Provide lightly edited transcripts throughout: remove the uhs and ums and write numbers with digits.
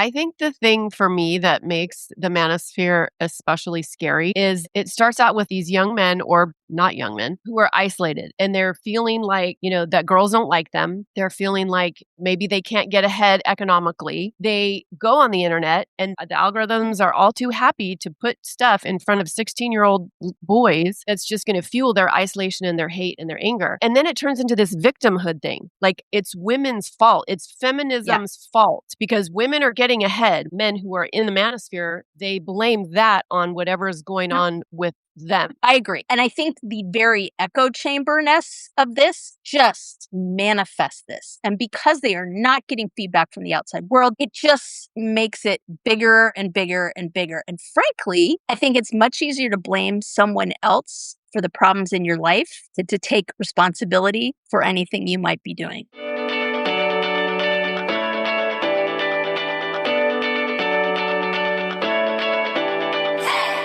I think the thing for me that makes the manosphere especially scary is it starts out with these young men or not young men who are isolated and they're feeling like, that girls don't like them. They're feeling like maybe they can't get ahead economically. They go on the internet and the algorithms are all too happy to put stuff in front of 16-year-old boys that's just going to fuel their isolation and their hate and their anger. And then it turns into this victimhood thing. Like it's women's fault. It's feminism's fault because women are getting ahead. Men who are in the manosphere, they blame that on whatever is going on with them. I agree. And I think the very echo chamberness of this just manifests this. And because they are not getting feedback from the outside world, it just makes it bigger and bigger and bigger. And frankly, I think it's much easier to blame someone else for the problems in your life than to take responsibility for anything you might be doing.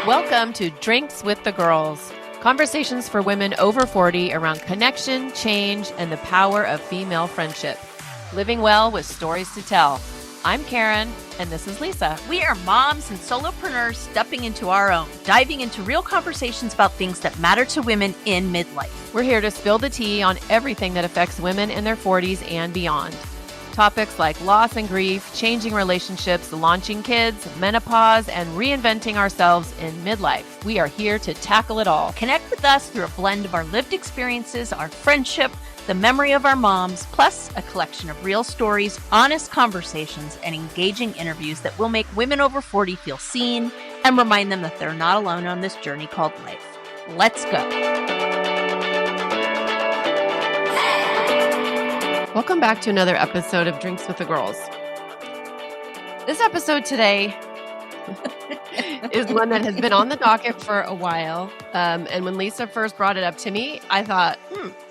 Welcome to Drinks with the Girls. Conversations for women over 40 around connection, change, and the power of female friendship. Living well with stories to tell. I'm Karen, and this is Lisa. We are moms and solopreneurs stepping into our own, diving into real conversations about things that matter to women in midlife. We're here to spill the tea on everything that affects women in their 40s and beyond. Topics like loss and grief, changing relationships, launching kids, menopause, and reinventing ourselves in midlife. We are here to tackle it all. Connect with us through a blend of our lived experiences, our friendship, the memory of our moms, plus a collection of real stories, honest conversations, and engaging interviews that will make women over 40 feel seen and remind them that they're not alone on this journey called life. Let's go. Welcome back to another episode of Drinks with the Girls. This episode today is one that has been on the docket for a while. And when Lisa first brought it up to me, I thought,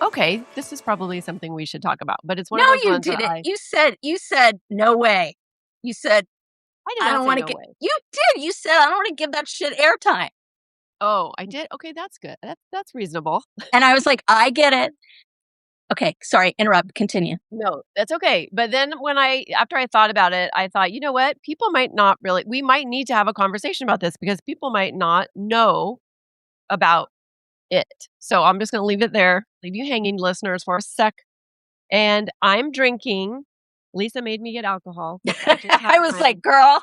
okay, this is probably something we should talk about. But it's one of those ones that You said, no way. You said, I don't want to get. You did. You said, I don't want to give that shit airtime. Oh, I did? Okay, that's good. That's reasonable. And I was like, I get it. Okay, sorry, interrupt, continue. No, that's okay. But then after I thought about it, I thought, you know what? People might not we might need to have a conversation about this because people might not know about it. So I'm just going to leave it there, leave you hanging, listeners, for a sec. And I'm drinking. Lisa made me get alcohol. I was like, girl,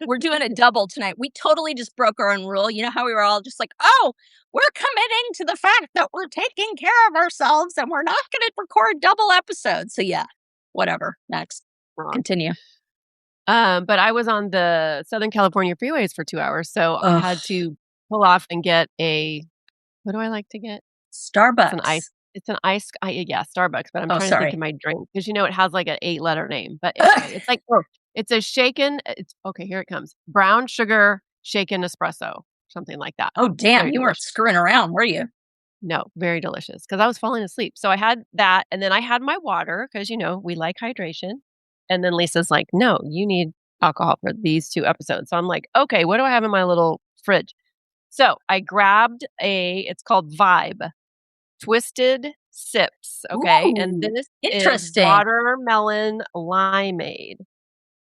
we're doing a double tonight. We totally just broke our own rule. You know how we were all just like, oh, we're committing to the fact that we're taking care of ourselves and we're not going to record double episodes. So yeah, whatever. Next. Continue. But I was on the Southern California freeways for 2 hours. So I had to pull off and get what do I like to get? Starbucks. It's an ice, Starbucks, but I'm trying to think of my drink because it has like an 8-letter name. But it's like, it's a shaken, here it comes. Brown sugar shaken espresso, something like that. Oh, damn, you weren't screwing around, were you? No, very delicious because I was falling asleep. So I had that and then I had my water because, we like hydration. And then Lisa's like, no, you need alcohol for these 2 episodes. So I'm like, okay, what do I have in my little fridge? So I grabbed it's called Vibe. Twisted Sips, okay? Ooh, and this interesting. Is watermelon limeade.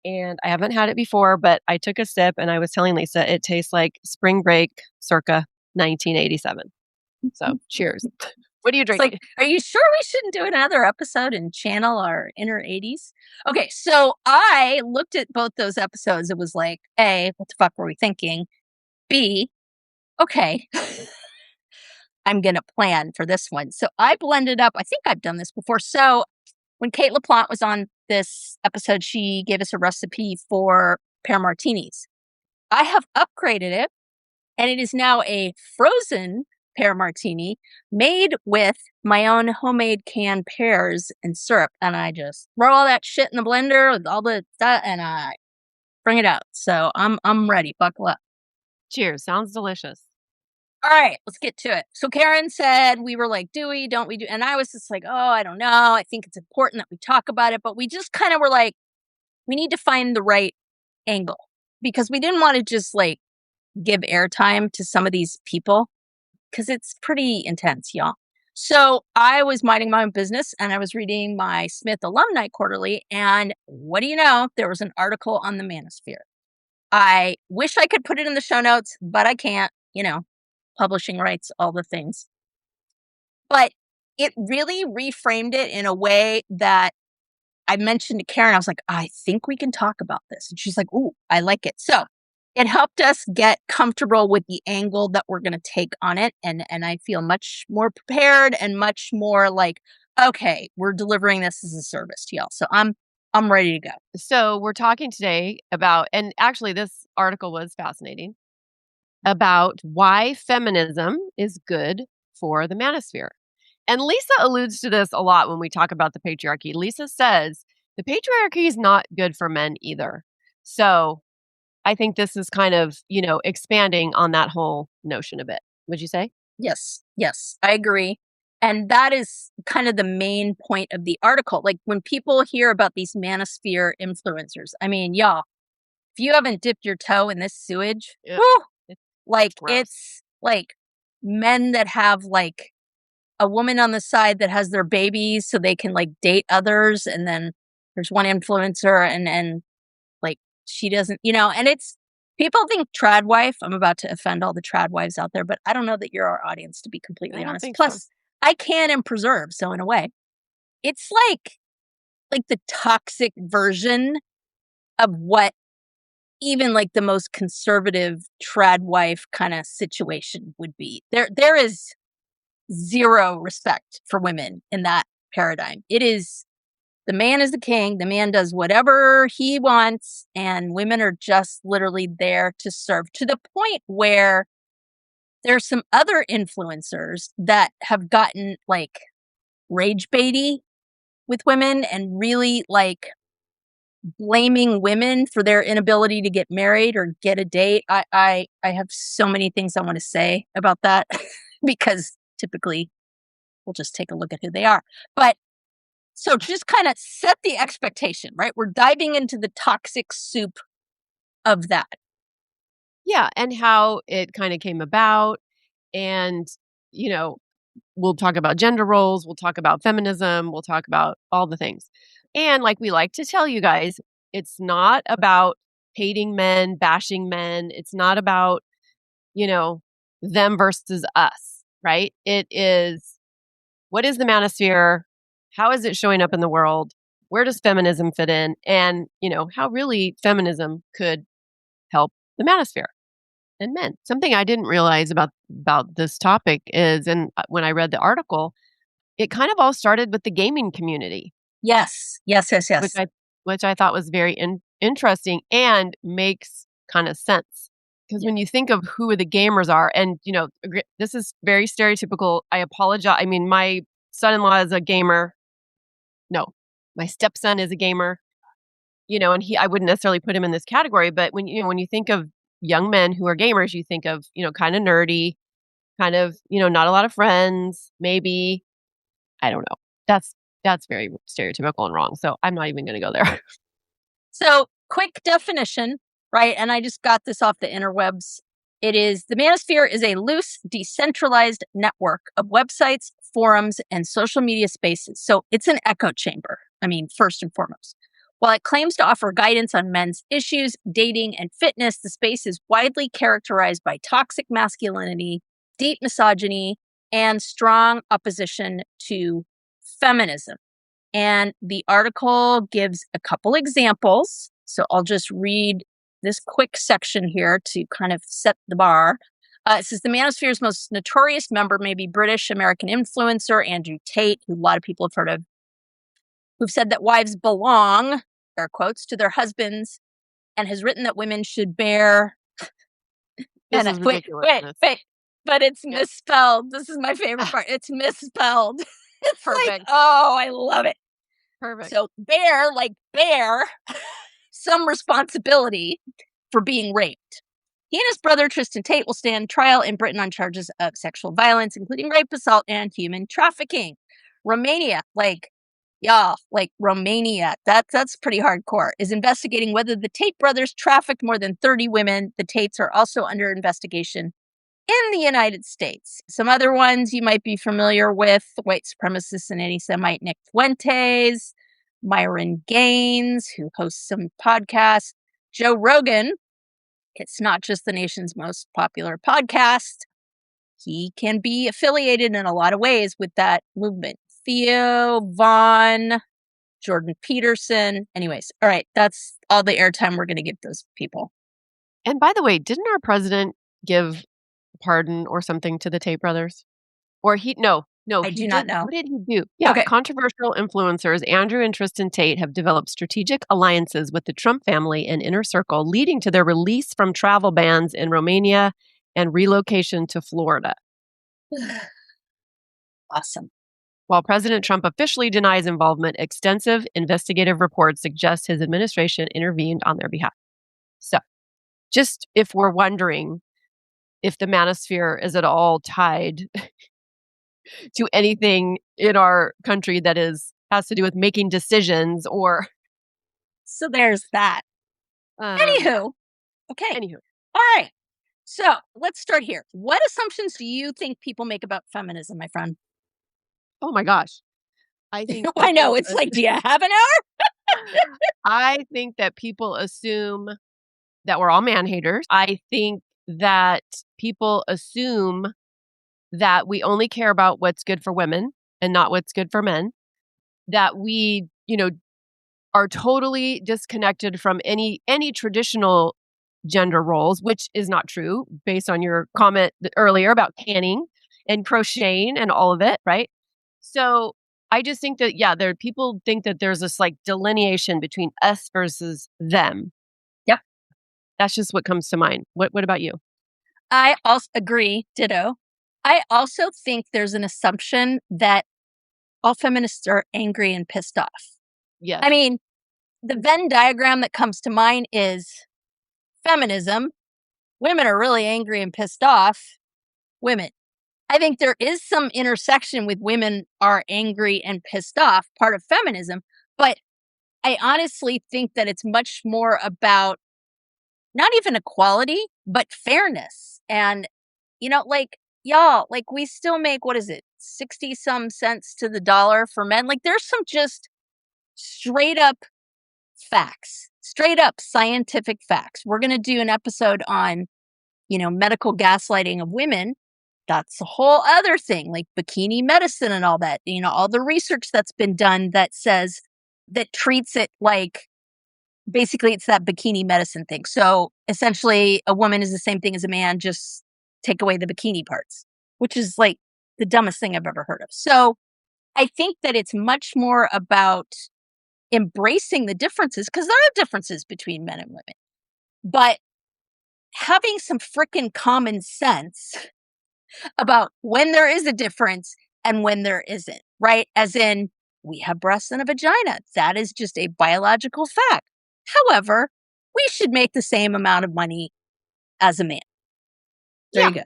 And I haven't had it before, but I took a sip and I was telling Lisa it tastes like spring break circa 1987. So cheers. What are you drinking? Are you sure we shouldn't do another episode and channel our inner 80s? Okay, so I looked at both those episodes. It was like, A, what the fuck were we thinking? B, okay. I'm going to plan for this one. So I blended up, I think I've done this before. So when Kate LaPlante was on this episode, she gave us a recipe for Pear Martinis. I have upgraded it and it is now a frozen pear martini made with my own homemade canned pears and syrup. And I just throw all that shit in the blender with all the stuff and I bring it out. So I'm ready. Buckle up. Cheers. Sounds delicious. All right, let's get to it. So Karen said, we were like, don't we do? And I was just like, oh, I don't know. I think it's important that we talk about it. But we just kind of were like, we need to find the right angle because we didn't want to just like give airtime to some of these people because it's pretty intense, y'all. So I was minding my own business and I was reading my Smith Alumni Quarterly. And what do you know? There was an article on the Manosphere. I wish I could put it in the show notes, but I can't, publishing rights, all the things. But it really reframed it in a way that I mentioned to Karen, I was like, I think we can talk about this. And she's like, ooh, I like it. So it helped us get comfortable with the angle that we're going to take on it. And I feel much more prepared and much more like, okay, we're delivering this as a service to y'all. So I'm ready to go. So we're talking today about, and actually this article was fascinating, about why feminism is good for the manosphere. And Lisa alludes to this a lot when we talk about the patriarchy. Lisa says the patriarchy is not good for men either. So I think this is kind of, expanding on that whole notion a bit. Would you say? Yes, I agree. And that is kind of the main point of the article. Like when people hear about these manosphere influencers, I mean, y'all, if you haven't dipped your toe in this sewage, Yeah. whew, It's like gross. it's like men that have like a woman on the side that has their babies so they can like date others. And then there's one influencer and like she doesn't, and it's people think trad wife. I'm about to offend all the trad wives out there, but I don't know that you're our audience, to be completely I don't honest. think so. Plus, I can and preserve. So in a way, it's like the toxic version of what even like the most conservative trad wife kind of situation would be. There is zero respect for women in that paradigm. It is the man is the king, the man does whatever he wants, and women are just literally there to serve, to the point where there's some other influencers that have gotten like rage baity with women and really like blaming women for their inability to get married or get a date. I have so many things I want to say about that because typically we'll just take a look at who they are. But so just kind of set the expectation, right? We're diving into the toxic soup of that. Yeah. And how it kind of came about. And, you know, we'll talk about gender roles, we'll talk about feminism, we'll talk about all the things. And like we like to tell you guys, it's not about hating men, bashing men. It's not about, them versus us, right? It is, what is the manosphere? How is it showing up in the world? Where does feminism fit in? And, how really feminism could help the manosphere and men. Something I didn't realize about this topic is, and when I read the article, it kind of all started with the gaming community, Yes. which I thought was very interesting and makes kind of sense. Because when you think of who the gamers are, and this is very stereotypical. I apologize. I mean, my son-in-law is a gamer. No, my stepson is a gamer. And I wouldn't necessarily put him in this category. But when you think of young men who are gamers, you think of kind of nerdy, kind of not a lot of friends. Maybe, I don't know. That's very stereotypical and wrong. So I'm not even going to go there. So, quick definition, right? And I just got this off the interwebs. It is the manosphere is a loose, decentralized network of websites, forums, and social media spaces. So, it's an echo chamber. I mean, first and foremost. While it claims to offer guidance on men's issues, dating, and fitness, the space is widely characterized by toxic masculinity, deep misogyny, and strong opposition to feminism. And the article gives a couple examples. So I'll just read this quick section here to kind of set the bar. It says the Manosphere's most notorious member may be British American influencer Andrew Tate, who a lot of people have heard of, who've said that wives belong, air quotes, to their husbands, and has written that women should bear. This is ridiculous. Wait. But it's misspelled. This is my favorite part. It's misspelled. It's Perfect. like, oh, I love it. Perfect. So bear some responsibility for being raped. He and his brother Tristan Tate will stand trial in Britain on charges of sexual violence, including rape, assault, and human trafficking. Romania, Romania, that's pretty hardcore, is investigating whether the Tate brothers trafficked more than 30 women. The Tates are also under investigation in the United States. Some other ones you might be familiar with: white supremacist and anti-Semite Nick Fuentes, Myron Gaines, who hosts some podcasts, Joe Rogan. It's not just the nation's most popular podcast. He can be affiliated in a lot of ways with that movement. Theo Vaughn, Jordan Peterson. Anyways, all right, that's all the airtime we're going to give those people. And by the way, didn't our president give a pardon or something to the Tate brothers? Or no, I he do not did. know. What did he do? Yeah, Okay. controversial influencers Andrew and Tristan Tate have developed strategic alliances with the Trump family and inner circle, leading to their release from travel bans in Romania and relocation to Florida. Awesome. While President Trump officially denies involvement, extensive investigative reports suggest his administration intervened on their behalf. So, just if we're wondering if the Manosphere is at all tied to anything in our country that has to do with making decisions or So there's that. Anywho. Okay. All right. So let's start here. What assumptions do you think people make about feminism, my friend? Oh my gosh. I think I know. It's like, do you have an hour? I think that people assume that we're all man haters. I think that people assume that we only care about what's good for women and not what's good for men. That we, are totally disconnected from any traditional gender roles, which is not true based on your comment earlier about canning and crocheting and all of it, right? So I just think that, people think that there's this like delineation between us versus them. Yep. That's just what comes to mind. What about you? I also agree. Ditto. I also think there's an assumption that all feminists are angry and pissed off. Yes. I mean, the Venn diagram that comes to mind is feminism. Women are really angry and pissed off. Women. I think there is some intersection with women are angry and pissed off, part of feminism. But I honestly think that it's much more about not even equality, but fairness. And, y'all, we still make, 60 some cents to the dollar for men. There's some just straight up facts, straight up scientific facts. We're going to do an episode on, medical gaslighting of women. That's a whole other thing, like bikini medicine and all that, all the research that's been done that treats it like, basically it's that bikini medicine thing. So essentially a woman is the same thing as a man, just take away the bikini parts, which is like the dumbest thing I've ever heard of. So I think that it's much more about embracing the differences, because there are differences between men and women, but having some freaking common sense about when there is a difference and when there isn't, right? As in, we have breasts and a vagina. That is just a biological fact. However, we should make the same amount of money as a man. There you go.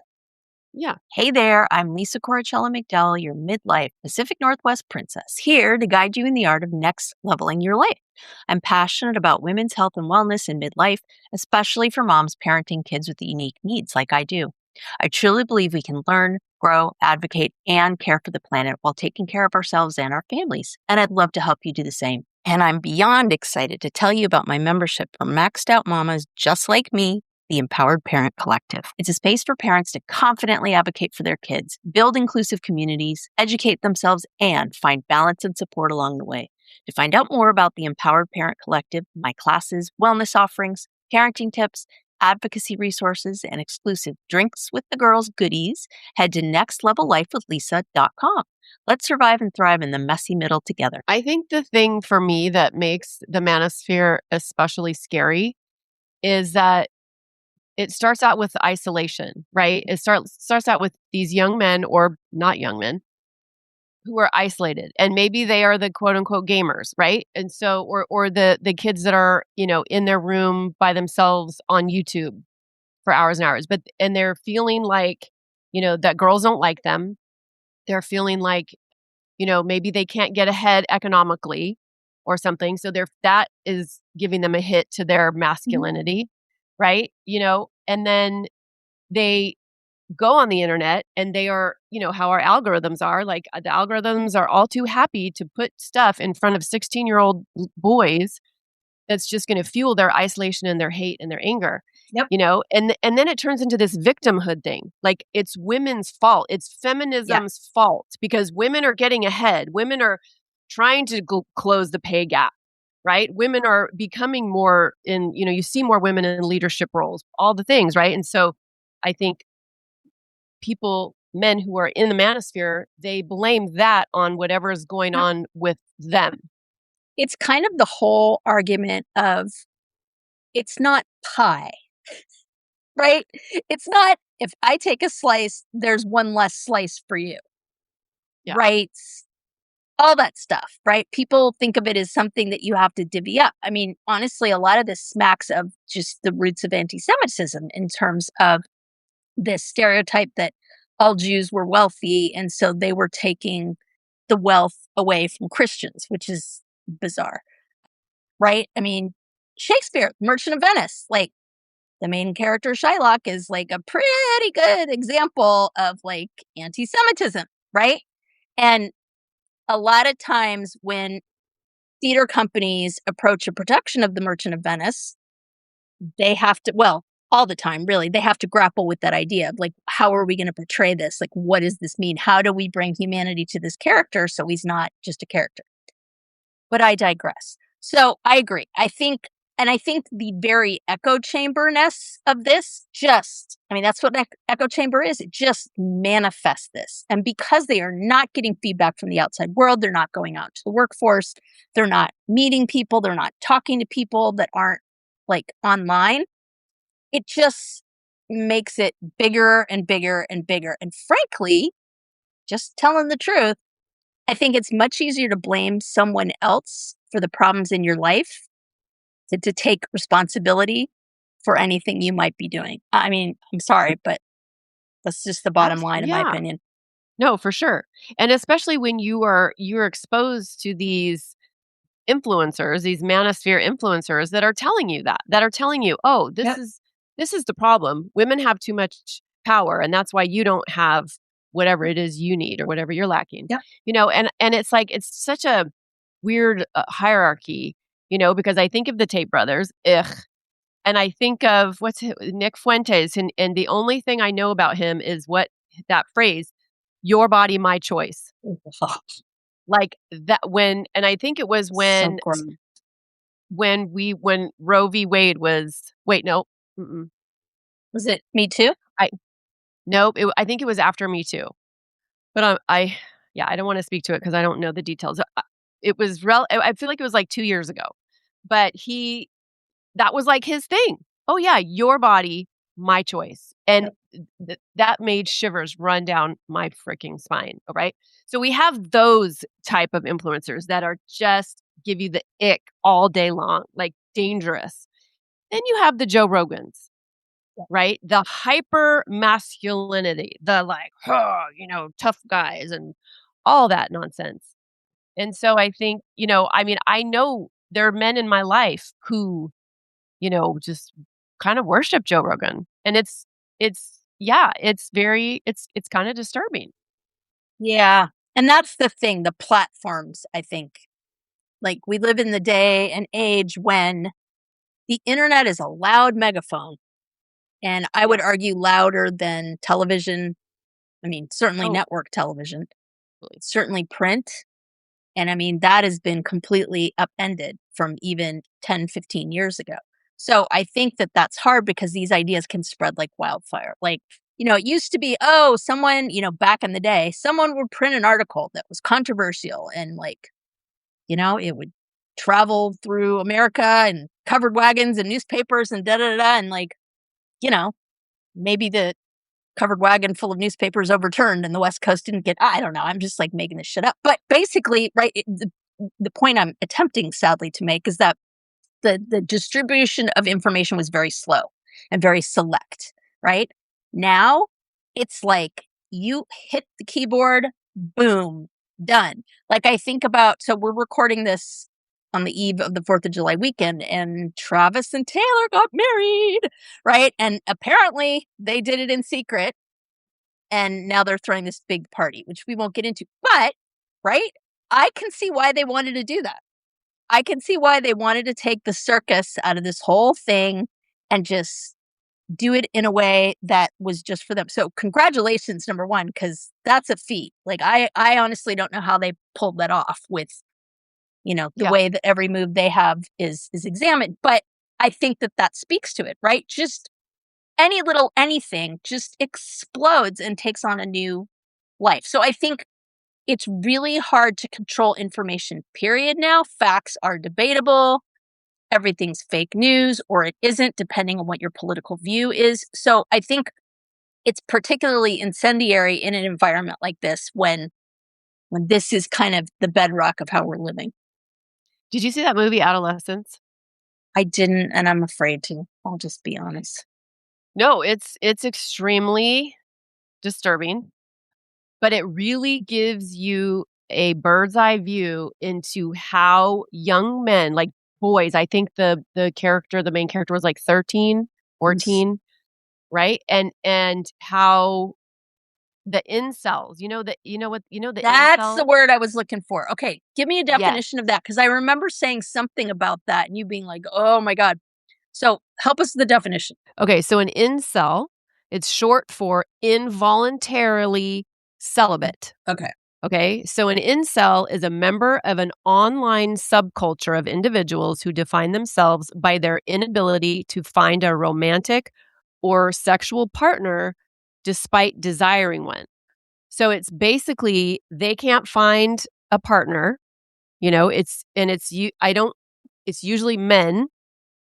Yeah. Hey there, I'm Lisa Coricella McDowell, your Midlife Pacific Northwest princess, here to guide you in the art of next leveling your life. I'm passionate about women's health and wellness in midlife, especially for moms parenting kids with unique needs like I do. I truly believe we can learn, grow, advocate, and care for the planet while taking care of ourselves and our families. And I'd love to help you do the same. And I'm beyond excited to tell you about my membership for maxed out mamas just like me, the Empowered Parent Collective. It's a space for parents to confidently advocate for their kids, build inclusive communities, educate themselves, and find balance and support along the way. To find out more about the Empowered Parent Collective, my classes, wellness offerings, parenting tips, advocacy resources, and exclusive Drinks with the Girls goodies, head to nextlevellifewithlisa.com. Let's survive and thrive in the messy middle together. I think the thing for me that makes the Manosphere especially scary is that it starts out with isolation, right? It starts out with these young men or not young men who are isolated, and maybe they are the quote unquote gamers, right? And so, or the kids that are, in their room by themselves on YouTube for hours and hours, and they're feeling like, that girls don't like them. They're feeling like, maybe they can't get ahead economically or something. So that is giving them a hit to their masculinity. Right? And then they go on the internet and they are, how our algorithms are. Like the algorithms are all too happy to put stuff in front of 16-year-old boys that's just going to fuel their isolation and their hate and their anger. Yep. And then it turns into this victimhood thing. Like it's women's fault. It's feminism's fault because women are getting ahead. Women are trying to close the pay gap, right? Women are becoming more you see more women in leadership roles, all the things, right? And so I think men who are in the manosphere, they blame that on whatever is going on with them. It's kind of the whole argument of it's not pie, right? It's not, if I take a slice, there's one less slice for you, right? All that stuff, right? People think of it as something that you have to divvy up. I mean, honestly, a lot of this smacks of just the roots of anti-Semitism in terms of this stereotype that all Jews were wealthy, and so they were taking the wealth away from Christians, which is bizarre, right? I mean, Shakespeare, Merchant of Venice, like the main character Shylock is like a pretty good example of like anti-Semitism, right? And a lot of times when theater companies approach a production of the Merchant of Venice, they have to, well, all the time, really, they have to grapple with that idea of like, how are we going to portray this? Like, what does this mean? How do we bring humanity to this character so he's not just a character? But I digress. So I agree. I think the very echo chamber-ness of this that's what echo chamber is. It just manifests this. And because they are not getting feedback from the outside world, they're not going out to the workforce, they're not meeting people, they're not talking to people that aren't like online. It just makes it bigger and bigger and bigger. And frankly, just telling the truth, I think it's much easier to blame someone else for the problems in your life than to take responsibility for anything you might be doing. I mean, I'm sorry, but that's just the bottom line, in my opinion. No, for sure. And especially when you're exposed to these influencers, these manosphere influencers that are telling you oh, this is the problem. Women have too much power, and that's why you don't have whatever it is you need or whatever you're lacking. Yeah. And it's like it's such a weird hierarchy, because I think of the Tate brothers, and I think of Nick Fuentes, and the only thing I know about him is that phrase, "Your body, my choice." Like that and I think it was when Roe v. Wade was. Wait, no, was it Me Too? Nope. I think it was after Me Too, but I don't want to speak to it because I don't know the details. It was I feel like it was like 2 years ago, but that was like his thing. Oh yeah, your body, my choice. And that made shivers run down my freaking spine. All right. So we have those type of influencers that are just give you the ick all day long, like dangerous. Then you have the Joe Rogans, right? The hyper masculinity, the like, tough guys and all that nonsense. And so I think, I know there are men in my life who, just kind of worship Joe Rogan. And it's kind of disturbing. Yeah. And that's the thing, the platforms, I think. Like we live in the day and age when the internet is a loud megaphone. And I would argue louder than television. I mean, certainly network television, certainly print. And I mean, that has been completely upended from even 10, 15 years ago. So I think that that's hard because these ideas can spread like wildfire. Like, it used to be, someone, back in the day, someone would print an article that was controversial and like, it would travel through America and covered wagons and newspapers and da-da-da-da. And like, maybe the covered wagon full of newspapers overturned and the West Coast didn't get, I don't know. I'm just like making this shit up. But basically, right, the point I'm attempting sadly to make is that the distribution of information was very slow and very select, right? Now it's like you hit the keyboard, boom, done. Like I think about, so we're recording this on the eve of the 4th of July weekend and Travis and Taylor got married, right? And apparently they did it in secret. And now they're throwing this big party, which we won't get into. But, right? I can see why they wanted to do that. I can see why they wanted to take the circus out of this whole thing and just do it in a way that was just for them. So congratulations, number one, because that's a feat. Like I honestly don't know how they pulled that off with, the Yeah. way that every move they have is examined. But I think that speaks to it, right? Just any little anything just explodes and takes on a new life. So I think it's really hard to control information, period, now. Facts are debatable. Everything's fake news or it isn't, depending on what your political view is. So I think it's particularly incendiary in an environment like this when this is kind of the bedrock of how we're living. Did you see that movie Adolescence? I didn't, and I'm afraid to. I'll just be honest. No, it's extremely disturbing, but it really gives you a bird's eye view into how young men, like boys, I think the main character was like 13, Yes. 14, right? And how the incels, the That's incel? the word I was looking for. Okay, give me a Yes. definition of that because I remember saying something about that and you being like, "Oh my god." So, help us with the definition. Okay, so an incel, it's short for involuntarily celibate. Okay. Okay, so an incel is a member of an online subculture of individuals who define themselves by their inability to find a romantic or sexual partner despite desiring one. So it's basically they can't find a partner, it's usually men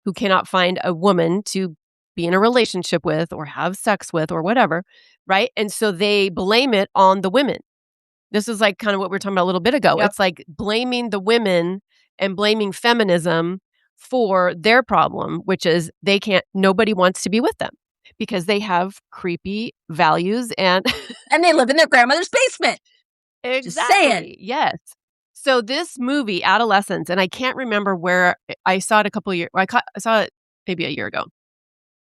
who cannot find a woman to be in a relationship with or have sex with or whatever, right? And so they blame it on the women. This is like kind of what we were talking about a little bit ago. Yep. It's like blaming the women and blaming feminism for their problem, which is nobody wants to be with them because they have creepy values and And they live in their grandmother's basement. Just saying. exactly. Yes. So this movie, Adolescence, and I can't remember where I saw it a couple of years. I saw it maybe a year ago.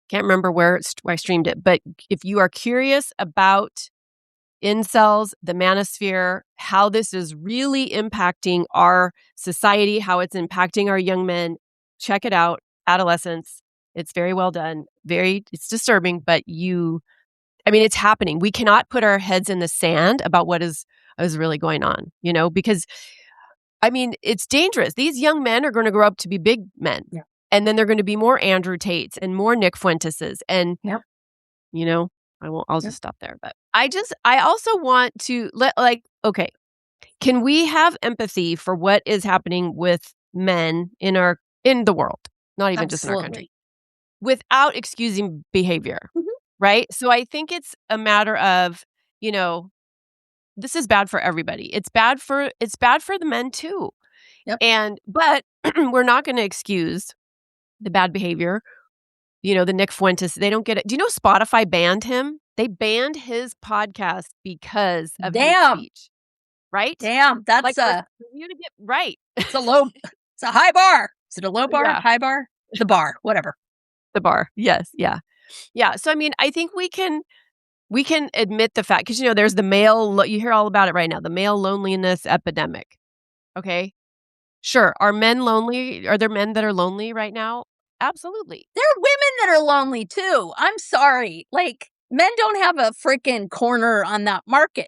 Can't remember where I streamed it. But if you are curious about incels, the manosphere, how this is really impacting our society, how it's impacting our young men, check it out. Adolescence. It's very well done. It's disturbing, but it's happening. We cannot put our heads in the sand about what is really going on, because it's dangerous. These young men are going to grow up to be big men. Yeah. And then they're going to be more Andrew Tates and more Nick Fuenteses. And, Yep. I'll just stop there. But I also want to okay, can we have empathy for what is happening with men in the world, not even just in our country, Absolutely. without excusing behavior, Mhm. right? So I think it's a matter of, this is bad for everybody. It's bad for the men too. Yep. But we're not going to excuse the bad behavior. The Nick Fuentes, they don't get it. Do you know Spotify banned him? They banned his podcast because of hate Damn. speech. Right? Damn. That's Like for you to get right. it's it's a high bar. Is it a low bar? Yeah. High bar? The bar, whatever. The bar. Yes. Yeah. Yeah. So I think we can admit the fact, because there's the male, you hear all about it right now, the male loneliness epidemic. Okay. Sure. Are men lonely? Are there men that are lonely right now? Absolutely. There are women that are lonely too. I'm sorry. Like, men don't have a freaking corner on that market.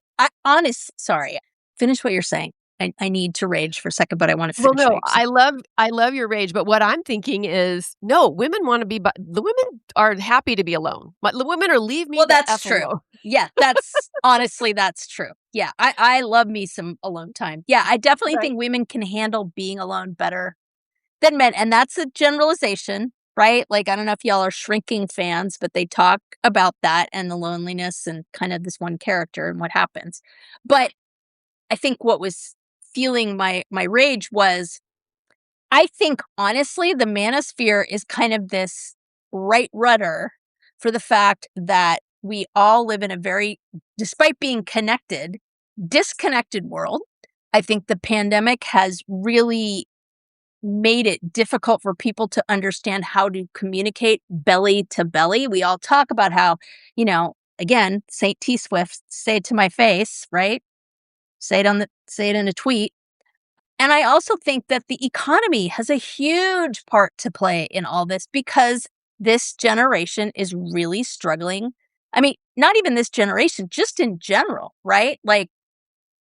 Sorry. Finish what you're saying. I need to rage for a second, but I want to Well, finish what no, you're saying. I love your rage, but what I'm thinking is, no, women want to be, but the women are happy to be alone. But the women are leave me Well, the that's F true. alone. Yeah, that's honestly, that's true. Yeah, I love me some alone time. Yeah, I definitely Right. think women can handle being alone better than men. And that's a generalization, right? Like, I don't know if y'all are Shrinking fans, but they talk about that and the loneliness and kind of this one character and what happens. But I think what was fueling my rage was, I think honestly the manosphere is kind of this right rudder for the fact that we all live in a very, despite being connected, disconnected world. I think the pandemic has really made it difficult for people to understand how to communicate belly to belly. We all talk about how, again, Saint T Swift, say it to my face, right? Say it in a tweet. And I also think that the economy has a huge part to play in all this because this generation is really struggling. I mean, not even this generation, just in general, right? Like,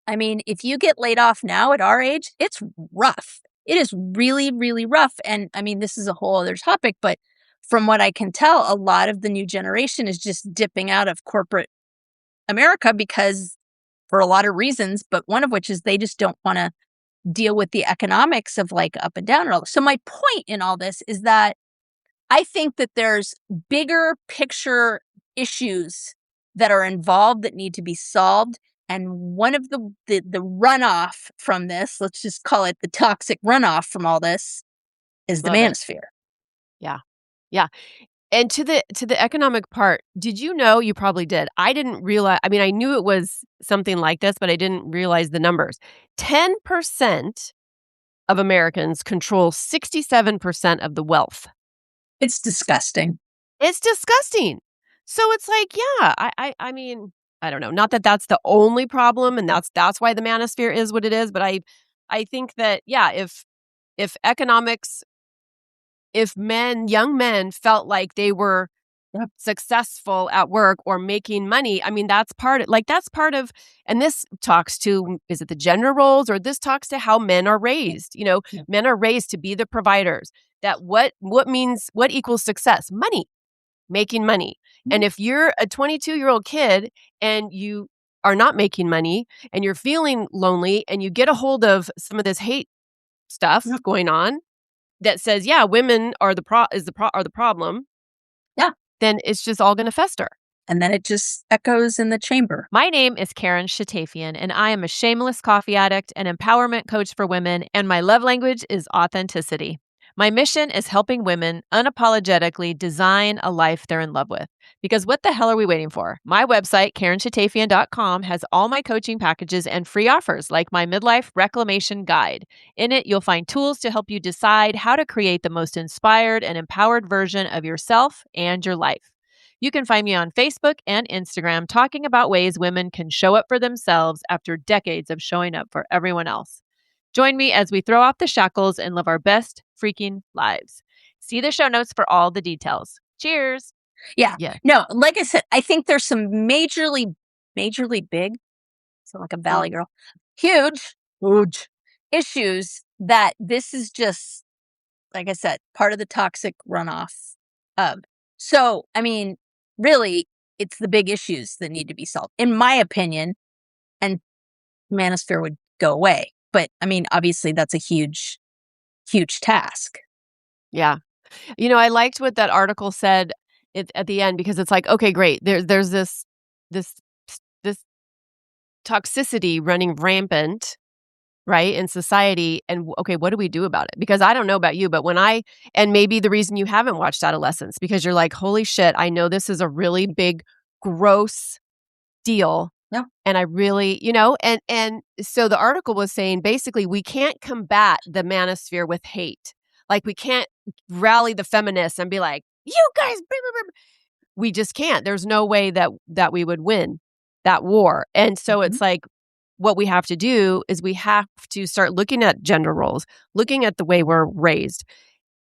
I mean, if you get laid off now at our age, it's rough. It is really, really rough. And I mean, this is a whole other topic, but from what I can tell, a lot of the new generation is just dipping out of corporate America because for a lot of reasons, but one of which is they just don't want to deal with the economics of like up and down. So my point in all this is that I think that there's bigger picture issues that are involved that need to be solved. And one of the runoff from this, let's just call it the toxic runoff from all this, is the Love it. manosphere. Yeah. Yeah. And to the economic part, did you know, you probably did. I didn't realize, I mean, I knew it was something like this, but I didn't realize the numbers. 10% of Americans control 67% of the wealth. It's disgusting. It's disgusting. So it's like, yeah, I mean, I don't know. Not that that's the only problem, and that's why the manosphere is what it is. But I think that, yeah, if economics, if young men felt like they were Yep. successful at work or making money, I mean, that's part of, and this talks to, is it the gender roles, or this talks to how men are raised? Yeah. Men are raised to be the providers. That what equals success? Money. Making money. And if you're a 22-year-old kid and you are not making money and you're feeling lonely and you get a hold of some of this hate stuff Yep. going on that says, yeah, women are the problem, Yeah. then it's just all going to fester. And then it just echoes in the chamber. My name is Karen Shatafian, and I am a shameless coffee addict and empowerment coach for women, and my love language is authenticity. My mission is helping women unapologetically design a life they're in love with. Because what the hell are we waiting for? My website, KarenShatafian.com, has all my coaching packages and free offers like my Midlife Reclamation Guide. In it, you'll find tools to help you decide how to create the most inspired and empowered version of yourself and your life. You can find me on Facebook and Instagram talking about ways women can show up for themselves after decades of showing up for everyone else. Join me as we throw off the shackles and live our best freaking lives. See the show notes for all the details. Cheers. Yeah. Yeah. No, like I said, I think there's some majorly big, so like a valley girl, huge issues that this is just, like I said, part of the toxic runoff of. So, I mean, really, it's the big issues that need to be solved, in my opinion, and Manosphere would go away. But I mean, obviously, that's a huge, huge task. Yeah. I liked what that article said at the end, because it's like, okay, great. There's this this toxicity running rampant, right, in society. And okay, what do we do about it? Because I don't know about you, but and maybe the reason you haven't watched Adolescence, because you're like, holy shit, I know this is a really big, gross deal. Yeah. And I really, and so the article was saying basically we can't combat the manosphere with hate. Like, we can't rally the feminists and be like, you guys, blah, blah, blah. We just can't. There's no way that we would win that war. And so it's like, what we have to do is we have to start looking at gender roles, looking at the way we're raised,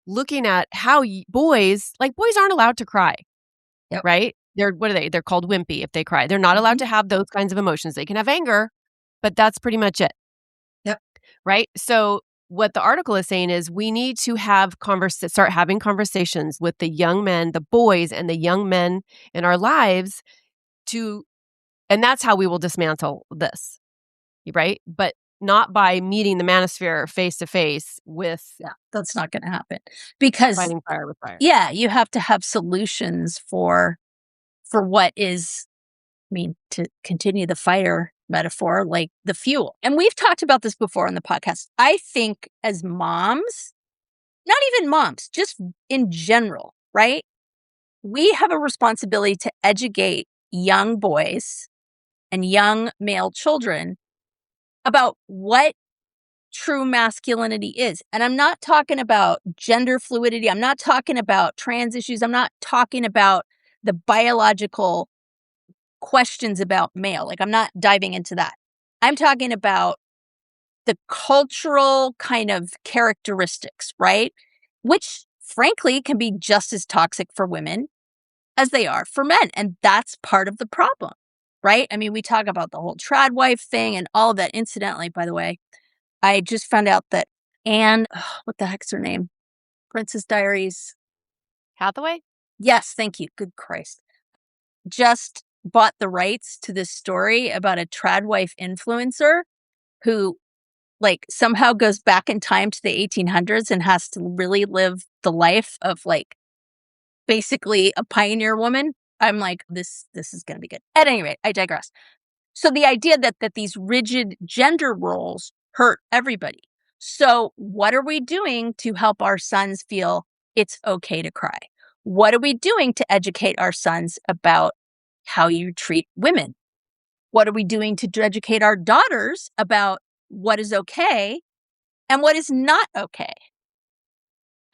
looking at how boys aren't allowed to cry. Yep. Right? What are they? They're called wimpy if they cry. They're not allowed to have those kinds of emotions. They can have anger, but that's pretty much it. Yep. Right? So what the article is saying is we need to start having conversations with the young men, the boys and the young men in our lives, and that's how we will dismantle this. Right? But not by meeting the manosphere face to face with. Yeah, that's not going to happen because Fighting fire with fire. Yeah, you have to have solutions for what is, I mean, to continue the fire metaphor, like the fuel. And we've talked about this before on the podcast. I think as moms, not even moms, just in general, right? We have a responsibility to educate young boys and young male children about what true masculinity is. And I'm not talking about gender fluidity. I'm not talking about trans issues. I'm not talking about the biological questions about male. Like, I'm not diving into that. I'm talking about the cultural kind of characteristics, right? Which, frankly, can be just as toxic for women as they are for men. And that's part of the problem, right? I mean, we talk about the whole trad wife thing and all of that. Incidentally, by the way, I just found out that Anne, what the heck's her name? Princess Diaries. Hathaway? Yes, thank you. Good Christ. Just bought the rights to this story about a trad wife influencer who like somehow goes back in time to the 1800s and has to really live the life of like basically a pioneer woman. I'm like, this is going to be good. At any rate, I digress. So the idea that these rigid gender roles hurt everybody. So what are we doing to help our sons feel it's okay to cry? What are we doing to educate our sons about how you treat women? What are we doing to educate our daughters about what is okay and what is not okay?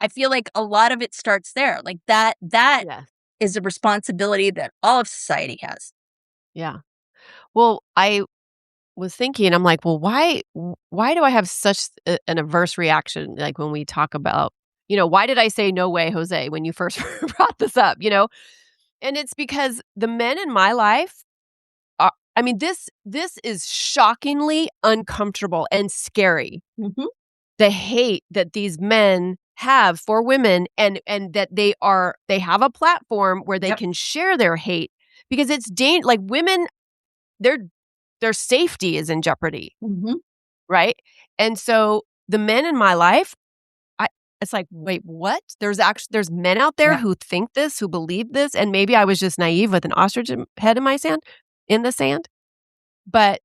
I feel like a lot of it starts there. Like that Yeah. is a responsibility that all of society has. Yeah. Well, I was thinking, I'm like, well, why do I have such an adverse reaction? Like when we talk about, why did I say no way, Jose, when you first brought this up, And it's because the men in my life are, I mean, this is shockingly uncomfortable and scary. Mm-hmm. The hate that these men have for women and that they have a platform where they can share their hate because it's like women, their safety is in jeopardy. Mm-hmm. Right? And so the men in my life, it's like, wait, what? There's men out there who think this, who believe this, and maybe I was just naive with an ostrich head in the sand. But,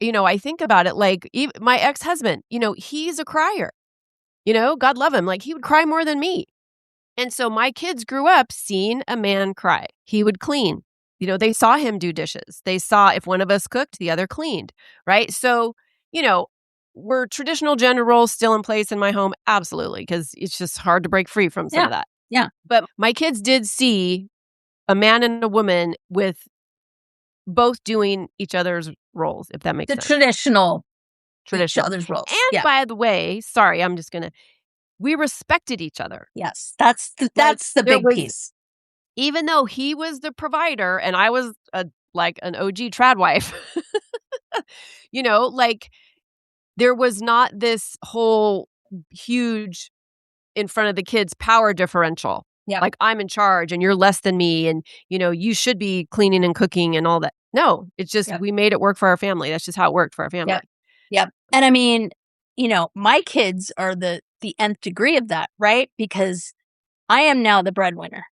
I think about it like even my ex-husband, he's a crier. God love him. Like he would cry more than me. And so my kids grew up seeing a man cry. He would clean. They saw him do dishes. They saw if one of us cooked, the other cleaned, right? So, were traditional gender roles still in place in my home? Absolutely, because it's just hard to break free from some of that. Yeah. But my kids did see a man and a woman with both doing each other's roles, if that makes sense. Traditional. Each Traditional. other's roles. And by the way, sorry, we respected each other. Yes, that's the big piece. Even though he was the provider and I was an OG trad wife, there was not this whole huge in front of the kids power differential. Yeah. Like I'm in charge and you're less than me and, you should be cleaning and cooking and all that. No, it's just we made it work for our family. That's just how it worked for our family. Yep. And I mean, my kids are the nth degree of that, right? Because I am now the breadwinner.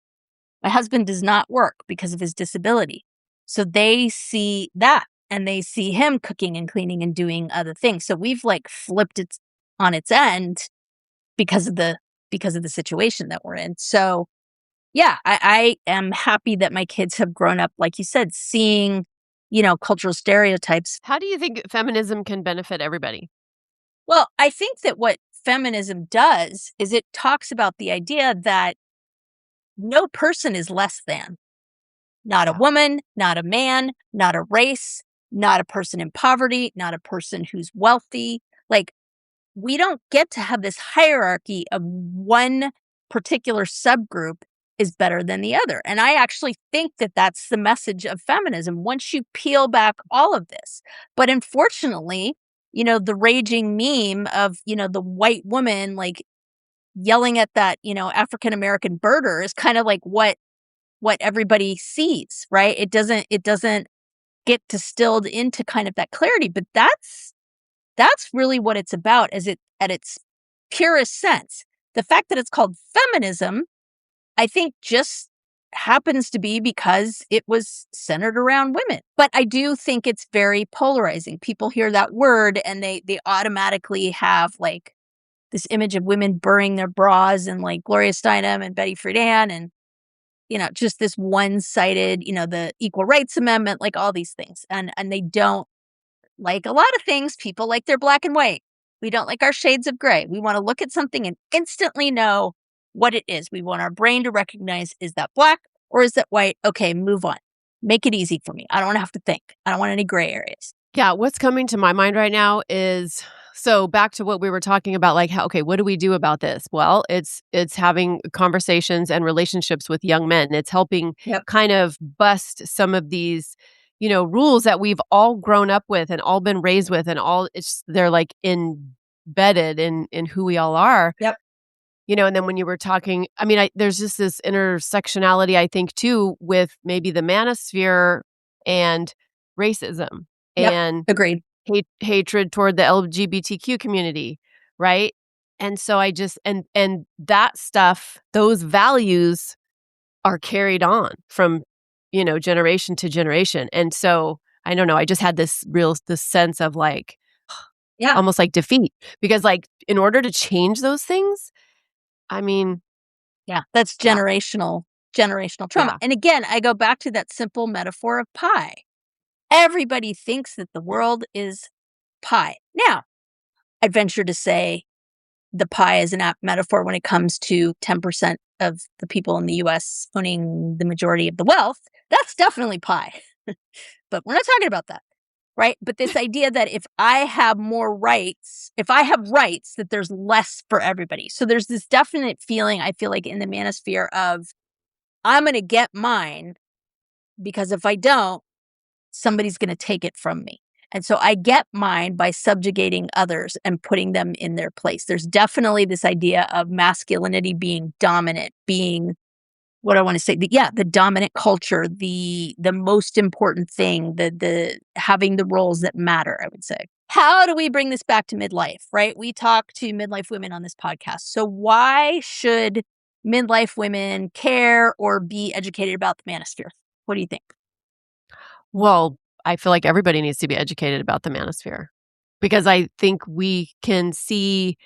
My husband does not work because of his disability. So they see that and they see him cooking and cleaning and doing other things. So we've like flipped it on its end because of the situation that we're in. So yeah, I am happy that my kids have grown up, like you said, seeing, cultural stereotypes. How do you think feminism can benefit everybody? Well, I think that what feminism does is it talks about the idea that no person is less than. Not a woman, not a man, not a race, not a person in poverty, not a person who's wealthy. Like, we don't get to have this hierarchy of one particular subgroup is better than the other. And I actually think that that's the message of feminism once you peel back all of this. But unfortunately, the raging meme of, the white woman like yelling at that, African American birder is kind of like what everybody sees, right? It doesn't get distilled into kind of that clarity, but that's really what it's about at its purest sense. The fact that it's called feminism, I think just happens to be because it was centered around women. But I do think it's very polarizing. People hear that word and they automatically have like this image of women burying their bras and like Gloria Steinem and Betty Friedan and, just this one-sided, the Equal Rights Amendment, like all these things. And they don't like a lot of things. People like their black and white. We don't like our shades of gray. We want to look at something and instantly know what it is. We want our brain to recognize, is that black or is that white? Okay, move on. Make it easy for me. I don't want to have to think. I don't want any gray areas. Yeah, what's coming to my mind right now is, so back to what we were talking about, like, how, okay, what do we do about this? Well, it's having conversations and relationships with young men. It's helping Yep. kind of bust some of these, rules that we've all grown up with and all been raised with, and they're like embedded in who we all are. Yep. And then when you were talking, I mean, there's just this intersectionality, I think, too, with maybe the manosphere and racism Yep. and Agreed. hatred toward the LGBTQ community, right? And so I just and that stuff, those values are carried on from generation to generation. And so I don't know, I just had this sense of like, Yeah. almost like defeat, because like in order to change those things, I mean, Yeah. That's generational trauma. Yeah. And again, I go back to that simple metaphor of pie. Everybody thinks that the world is pie. Now, I'd venture to say the pie is an apt metaphor when it comes to 10% of the people in the US owning the majority of the wealth. That's definitely pie. But we're not talking about that, right? But this idea that if I have rights, that there's less for everybody. So there's this definite feeling, I feel like, in the manosphere of, I'm going to get mine, because if I don't, somebody's going to take it from me. And so I get mine by subjugating others and putting them in their place. There's definitely this idea of masculinity being dominant, being what I want to say, the dominant culture, the most important thing, the having the roles that matter, I would say. How do we bring this back to midlife, right? We talk to midlife women on this podcast. So why should midlife women care or be educated about the manosphere? What do you think? Well, I feel like everybody needs to be educated about the manosphere, because I think we can see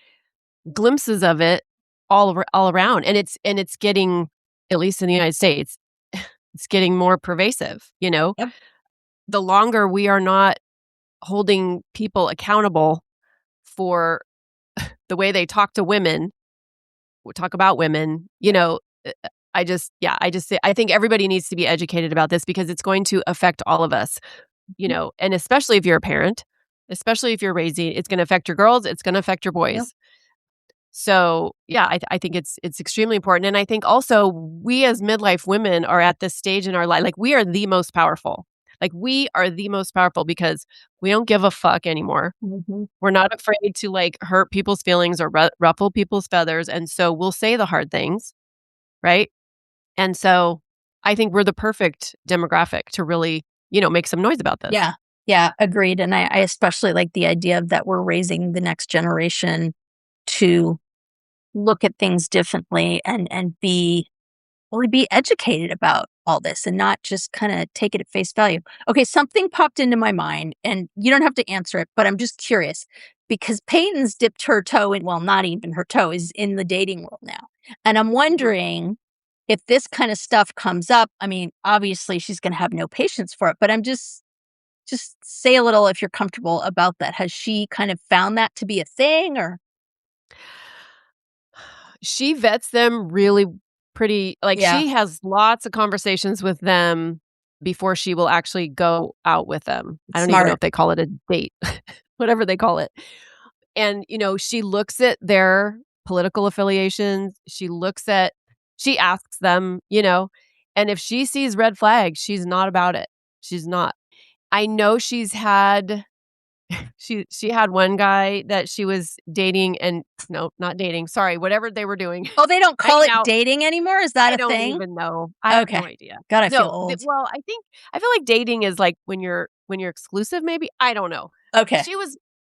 glimpses of it all around, and it's getting, at least in the United States, it's getting more pervasive. Yep. The longer we are not holding people accountable for the way they talk to women, talk about women, I think everybody needs to be educated about this, because it's going to affect all of us, and especially if you're a parent, especially if you're raising, it's going to affect your girls, it's going to affect your boys. Yep. So yeah, I think it's extremely important. And I think also we as midlife women are at this stage in our life, like we are the most powerful. Like we are the most powerful because we don't give a fuck anymore. Mm-hmm. We're not afraid to like hurt people's feelings or ruffle people's feathers. And so we'll say the hard things, right? And so I think we're the perfect demographic to really, make some noise about this. Yeah. Yeah. Agreed. And I especially like the idea of that we're raising the next generation to look at things differently and be educated about all this and not just kind of take it at face value. Okay, something popped into my mind, and you don't have to answer it, but I'm just curious because Peyton's dipped her toe in, well, not even her toe, is in the dating world now. And I'm wondering if this kind of stuff comes up. I mean, obviously she's going to have no patience for it, but I'm just say a little if you're comfortable about that. Has she kind of found that to be a thing, or? She vets them really pretty, like Yeah. she has lots of conversations with them before she will actually go out with them. I don't even know if they call it a date, whatever they call it. And, she looks at their political affiliations. She asks them, and if she sees red flags, she's not about it. She's not. I know she's had she had one guy that she was dating, and no, not dating. Sorry, whatever they were doing. Oh, they don't call it out. dating anymore? Is that I a don't thing? even know. I have no idea. God, I feel old. Well, I feel like dating is like when you're exclusive, maybe. I don't know. Okay.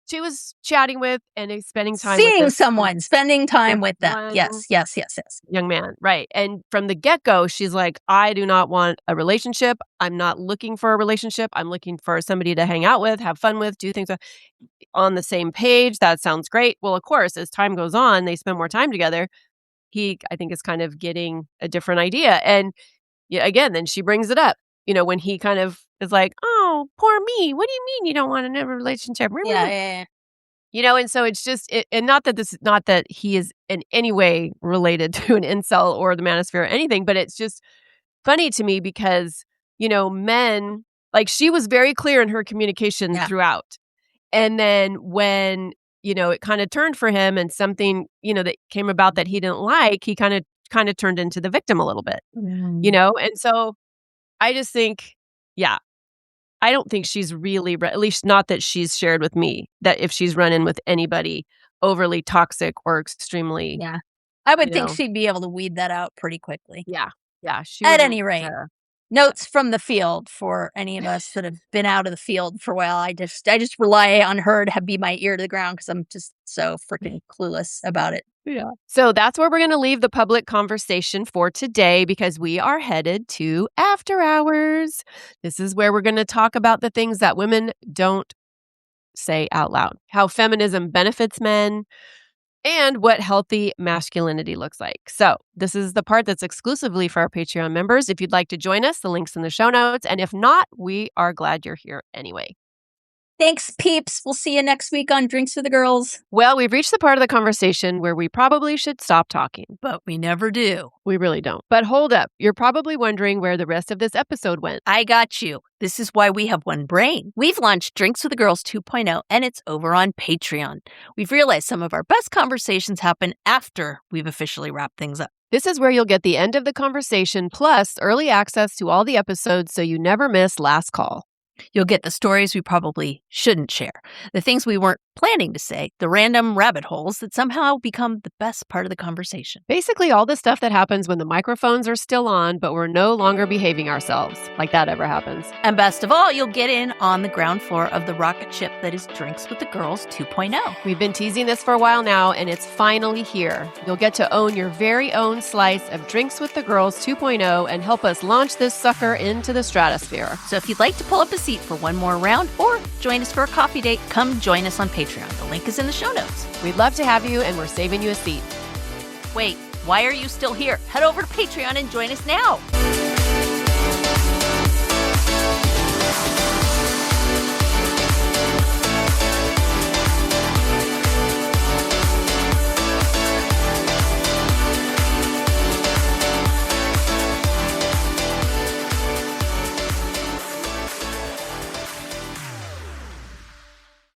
She was chatting with and spending time Seeing with someone, spending time with them. Yes. Young man, right. And from the get-go, she's like, I do not want a relationship. I'm not looking for a relationship. I'm looking for somebody to hang out with, have fun with, do things with. On the same page. That sounds great. Well, of course, as time goes on, they spend more time together. He, I think, is kind of getting a different idea. And again, then she brings it up, when he kind of is like, oh, poor me. What do you mean you don't want to have a relationship? Yeah. And so it's just, and not that he is in any way related to an incel or the manosphere or anything, but it's just funny to me because men, like she was very clear in her communication throughout. And then when, it kind of turned for him and something, that came about that he didn't like, he kind of turned into the victim a little bit, And so I just think, I don't think she's really, at least not that she's shared with me, that if she's run in with anybody overly toxic or extremely. Yeah. I would think she'd be able to weed that out pretty quickly. Yeah. She At any rate, notes from the field for any of us that have been out of the field for a while. I just rely on her to be my ear to the ground because I'm just so freaking clueless about it. Yeah. So that's where we're going to leave the public conversation for today because we are headed to After Hours. This is where we're going to talk about the things that women don't say out loud, how feminism benefits men, and what healthy masculinity looks like. So this is the part that's exclusively for our Patreon members. If you'd like to join us, the link's in the show notes. And if not, we are glad you're here anyway. Thanks, peeps. We'll see you next week on Drinks with the Girls. Well, we've reached the part of the conversation where we probably should stop talking. But we never do. We really don't. But hold up. You're probably wondering where the rest of this episode went. I got you. This is why we have one brain. We've launched Drinks with the Girls 2.0, and it's over on Patreon. We've realized some of our best conversations happen after we've officially wrapped things up. This is where you'll get the end of the conversation plus early access to all the episodes so you never miss Last Call. You'll get the stories we probably shouldn't share, the things we weren't planning to say, the random rabbit holes that somehow become the best part of the conversation. Basically, all the stuff that happens when the microphones are still on, but we're no longer behaving ourselves, like that ever happens. And best of all, you'll get in on the ground floor of the rocket ship that is Drinks with the Girls 2.0. We've been teasing this for a while now, and it's finally here. You'll get to own your very own slice of Drinks with the Girls 2.0 and help us launch this sucker into the stratosphere. So if you'd like to pull up a seat for one more round or join us for a coffee date, come join us on Patreon. The link is in the show notes. We'd love to have you, and we're saving you a seat. Wait, why are you still here? Head over to Patreon and join us now.